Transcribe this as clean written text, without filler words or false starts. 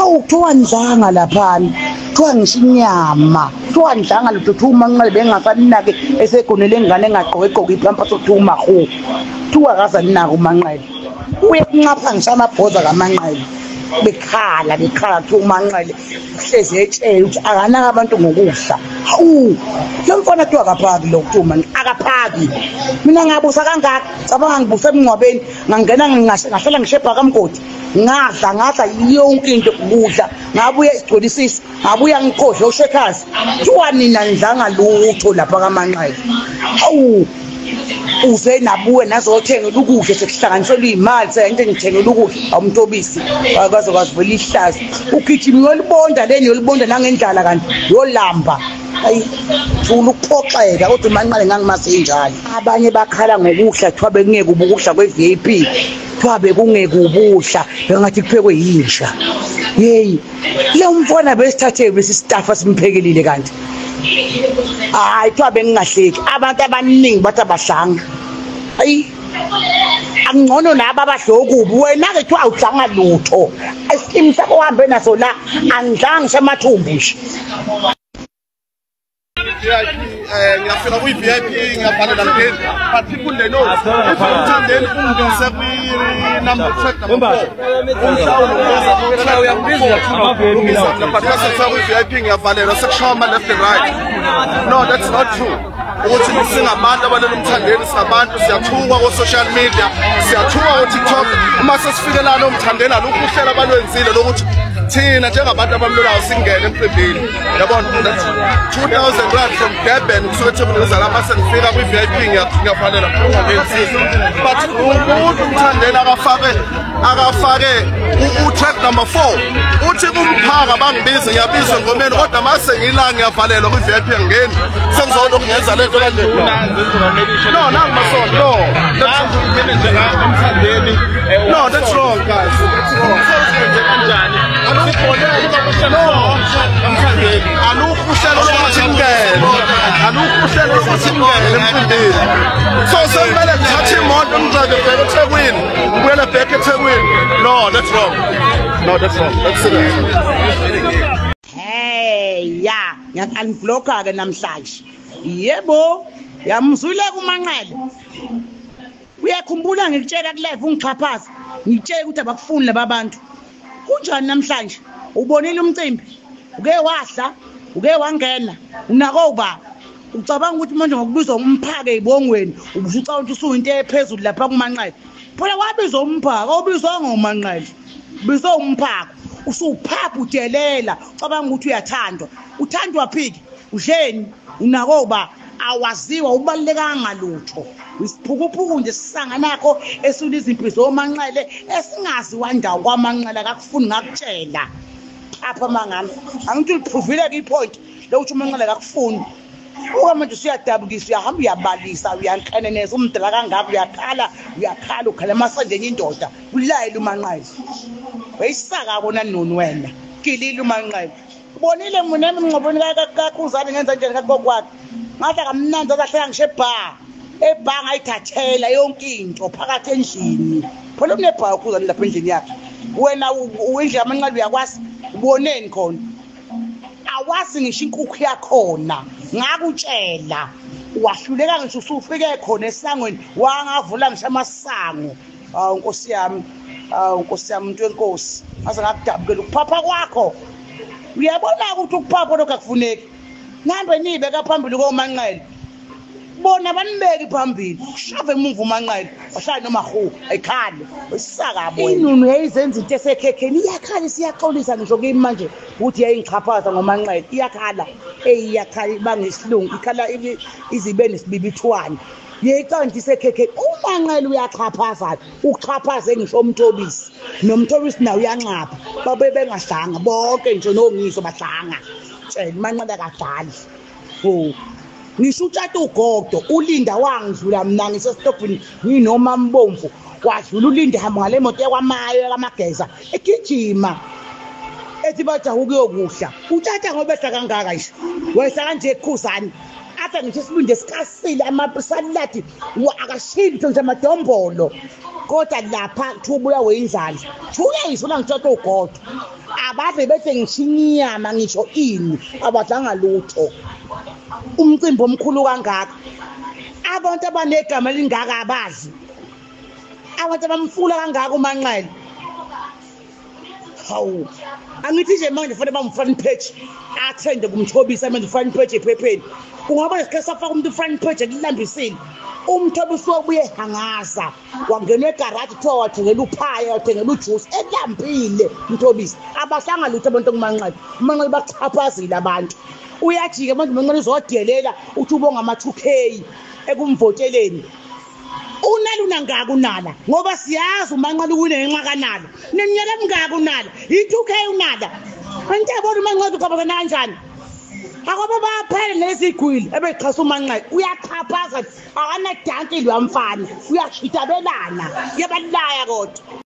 Hawu kuthiwa ndlanga laphana. Kuthiwa ngishinyama. Kuthiwa ndlanga lutho uManqele bengasaninake esegonele ingane engaqoqeqoqa iphampa sothuma ho. Kuthiwa akaza ninaka uManqele. Uye kunqapha ngisamabhoza kaManqele. Bekhala kuthiwa uManqele hleze etshela ukuthi akanaka abantu ngokudla. Hawu lo mfana kuthiwa akaphaki lo kuthiwa akaphaki. Mina ngabusa kangaka cabanga ngibuse emngcwabeni ngangena ngahlala ngishebha kaMgodi ngadla yonke into ukudla ngabuya isigcolisisi ngabuya ngikhodle uShekhazi kuthiwa nina ndlanga lutho lapha kaManqele. Hawu uze nabuwe nazothengela ukudla sekuhlanganiselwa izimali seyinto engithengela ukudla awumntobisi akaze kwazivela ihlazi ugijima yolibonda leni yolibonda nangendlala kanti yolamba ayi thula ukuphoxeka kodwa uManqele ngangimase njalo. Abanye bakhala ngokudla kuthiwa bekungeke ubukudla kwe-VIP kuthiwa bekungeke ubudla bengathi kuphekwe yisha. Yeyi lo mfana besithathe besisitafa simphekelile kanti hayi kuthiwa bengingahleki abantu abaningi bathi abahlanga. Hayi angcono nabo abadlokubi wena ke kuthiwa awudlanga lutho esikimu sakho uhambe naso la angidlanga ngisemathumbu nje. Ngiyafika kwi-VIP ngiyabhalela ngeni but people they know if umthandeni ungise kwi-number track number 4 kwi-VIP ngiyabhalela sekushawa ama-left and right. No, that's not true. Ukuthi singabantu abalela umthandeni singabantu siyathukwa ku-social media siyathukwa ku-TikTok uma sesifike lana umthandeni alukho uhlela abalwenzile lokuthi thina njengabantu abamlulayo singene emcimbini yabona 2000 rand from Durban kusuke eThekwini lapha sengifika kwi-VIP ngiyabhalela but umuntu umthandeni akafake u-track number 4 uthi kumphaka bangibize ngiyabizwa ngomeni kodwa mase ngila ngiyavalelwa kwi-VIP ngeni sengizona ukungenza lento kanje no nangu masonto no that's wrong guys that's wrong No, that's wrong. That's it. Hey, yeah, ngiyakalibloka ke namhlanje. Yebo, yamzwile kuManqele. Uyakhumbula ngikutshela kulive ungixhaphaza. Ngitshela ukuthi abakufuni laba bantu. Kunjani namhlanje? Ubonile umcimbi? Uke wadla? Uke wangena? Unako uba? Ucabanga ukuthi manje ngokubizwa umphake ibongweni, ubusucabanga ukuthi usuyinto ephezulu lapha kuManqele. Phela wabizwa umphaka, obizwa ngoManqele. Bizwa umphaka, usuphapha udelela, ucabanga ukuthi uyathandwa. Uthandwa phiki, udleni, unako uba awaziwa ubalekanga lutho. Isiphukuphuku nje sisanganakho esula izimpi zoManqele esingaziwa ndawo kwaManqele akakufuni ngakutshela. Apha mangani, angithi uphuvile ke ipoint lokuthi uManqele akakufuni. Uka manje usiyadabukisa uyahamba uyabalisa uyankeneneza umdala kangaka uyakhala ukhala masendeni indoda ulayile uManqele. Wayisaka kona noni wena kilile uManqele. Ubonile mina emngcobeni kaKhuzani ngenza njani kagokwakhe. Ngathi kamnandi akahlala ngishebha. Ebhanga ayithathela yonke into phakathi endlini. Phela unebha uKhuzani lapha endlini yakhe. Wena uwindla amanqalu uyakwazi uboneni khona. Awazi ngisho inkukhu yakhona. Ngakutshela wahluleka ngisho usufike khona esangweni wangavula ngisho amasango. Nkosi yami umuntu wenkosi ase ngakudabukela ukuphapha kwakho. Uyabona ukuthi ukuphapha lokho akufuneki. Nambe nibeka phambili koManqele. Bona banibeki phambili. Shave emuva uManqele. Washaya noma hu ayikhale. Isaka bona. Inunu yayizenza into esekhekheni iyakhala siyaxolisa ngisho kimi manje ukuthi yayingichaphaza ngoManqele. Iyakhala. Iyakhala bangesilungu. Ikhala izibe nesibibithwane. Yekanti isekhekheni uManqele uyachaphaza. Uchaphaze ngisho umthobisi. Nomthobisi nawe uyanqapha. Babe bengahlanga bonke nje nongiso bahlanga. Tshela uManqele akadali. Ho. Ngisho utshata ugodo ulinda wangidlula mina ngisestofini nginoma mbomvu wadlula ulinda hamba ngale moto yakwamayo kamageza egijima ethi bathi ukuyokudla utshata ngoba ehla kangaka nje wayesa kanje eKhuzani apha ngisho sibunde sikasile amasaladi akashili nje amadombolo kodwa lapha thubuya weyindlala thuya izona ngitshata ugodo abadle bethe ngishinyama ngisho ini abadlanga lutho umcimbi omkhulu kangaka abantu abanegama lingaka abazi abantu abamfula kangaka uManqele hawu angithi nje manje kufanele bamfront page athende kumthobisa manje front page ephepheni ungaba nesikhathi safaka umuntu front page ekulambisile umthobisi wobuye hangaza wangenwe egarage kuthiwa wathengela uphaya wathengela ujuice elambile umthobisi abahlanga lutho abantu kuManqele bachaphazile abantu uyajika manje uManqele uzodelela uthi ubonga ama-2K ekumvoteleni unaluna ngaka unala ngoba siyazi uManqele kunenxa kanala neminyaka emingaka unala i2K unala manje yabona uManqele uqhubeka kanjani akoba baphele nezigwili ebeqhasa uManqele uyachaphaza akana danki lwamfana uyashitabelana yabalaya kodwa